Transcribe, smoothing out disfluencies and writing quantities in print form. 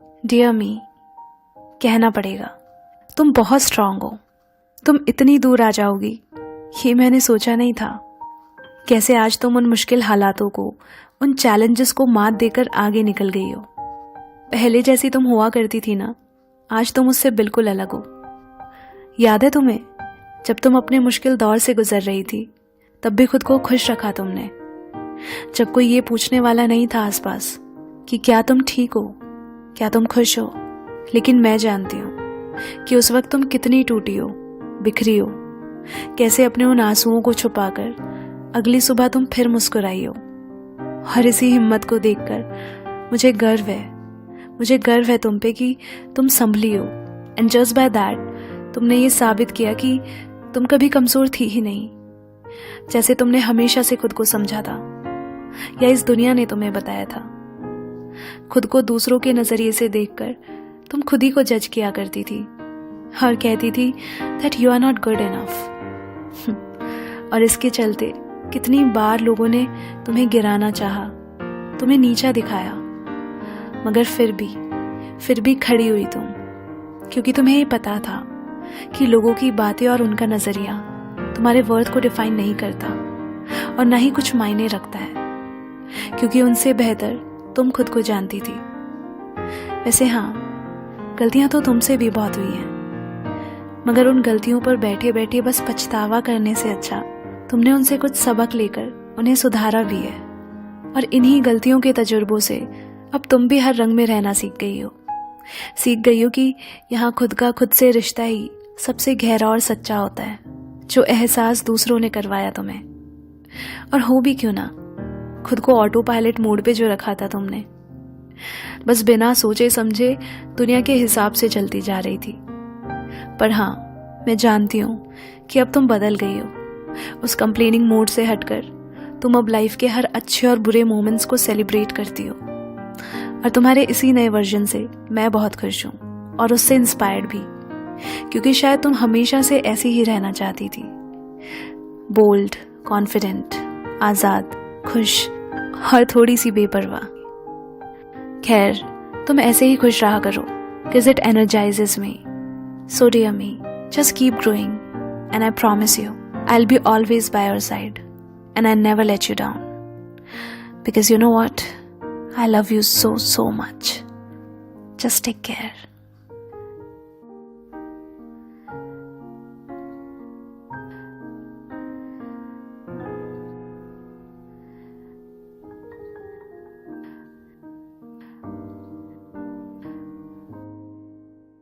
Dear मी, कहना पड़ेगा, तुम बहुत स्ट्रांग हो। तुम इतनी दूर आ जाओगी ये मैंने सोचा नहीं था। कैसे आज तुम उन मुश्किल हालातों को, उन चैलेंजेस को मात देकर आगे निकल गई हो। पहले जैसी तुम हुआ करती थी ना, आज तुम उससे बिल्कुल अलग हो। याद है तुम्हें, जब तुम अपने मुश्किल दौर से गुजर रही थी तब भी खुद को खुश रखा तुमने। जब कोई ये पूछने वाला नहीं था आसपास कि क्या तुम ठीक हो, क्या तुम खुश हो, लेकिन मैं जानती हूँ कि उस वक्त तुम कितनी टूटी हो, बिखरी हो। कैसे अपने उन आंसुओं को छुपाकर अगली सुबह तुम फिर मुस्कुराई हो। और इसी हिम्मत को देखकर मुझे गर्व है तुम पे कि तुम संभली हो। एंड जस्ट बाय दैट तुमने ये साबित किया कि तुम कभी कमजोर थी ही नहीं, जैसे तुमने हमेशा से खुद को समझा था, या इस दुनिया ने तुम्हें बताया था। खुद को दूसरों के नजरिए से देखकर तुम खुद ही को जज किया करती थी और कहती थी that you are not good enough. और इसके चलते कितनी बार लोगों ने तुम्हें गिराना चाहा, तुम्हें नीचा दिखाया, मगर फिर भी खड़ी हुई तुम, क्योंकि तुम्हें ये पता था कि लोगों की बातें और उनका नजरिया तुम्हारे वर्थ को डिफाइन नहीं करता और ना ही कुछ मायने रखता है, क्योंकि उनसे बेहतर तुम खुद को जानती थी। वैसे हाँ, गलतियां तो तुमसे भी बहुत हुई हैं, मगर उन गलतियों पर बैठे बैठे बस पछतावा करने से अच्छा तुमने उनसे कुछ सबक लेकर उन्हें सुधारा भी है। और इन्हीं गलतियों के तजुर्बों से अब तुम भी हर रंग में रहना सीख गई हो कि यहाँ खुद का खुद से रिश्ता ही सबसे गहरा और सच्चा होता है, जो एहसास दूसरों ने करवाया तुम्हें। और हो भी क्यों ना, खुद को ऑटो पायलट मोड पे जो रखा था तुमने, बस बिना सोचे समझे दुनिया के हिसाब से चलती जा रही थी। पर हाँ, मैं जानती हूँ कि अब तुम बदल गई हो। उस कंप्लेनिंग मोड से हटकर तुम अब लाइफ के हर अच्छे और बुरे मोमेंट्स को सेलिब्रेट करती हो। और तुम्हारे इसी नए वर्जन से मैं बहुत खुश हूँ और उससे इंस्पायर्ड भी, क्योंकि शायद तुम हमेशा से ऐसी ही रहना चाहती थी, बोल्ड, कॉन्फिडेंट, आजाद, खुश और थोड़ी सी बेपरवाह। खैर, तुम ऐसे ही खुश रहा करो, because it energizes me. So dear me, just keep growing, and I promise you, I'll be always by your side, and I never let you down. Because you know what? I love you so much. Just take care.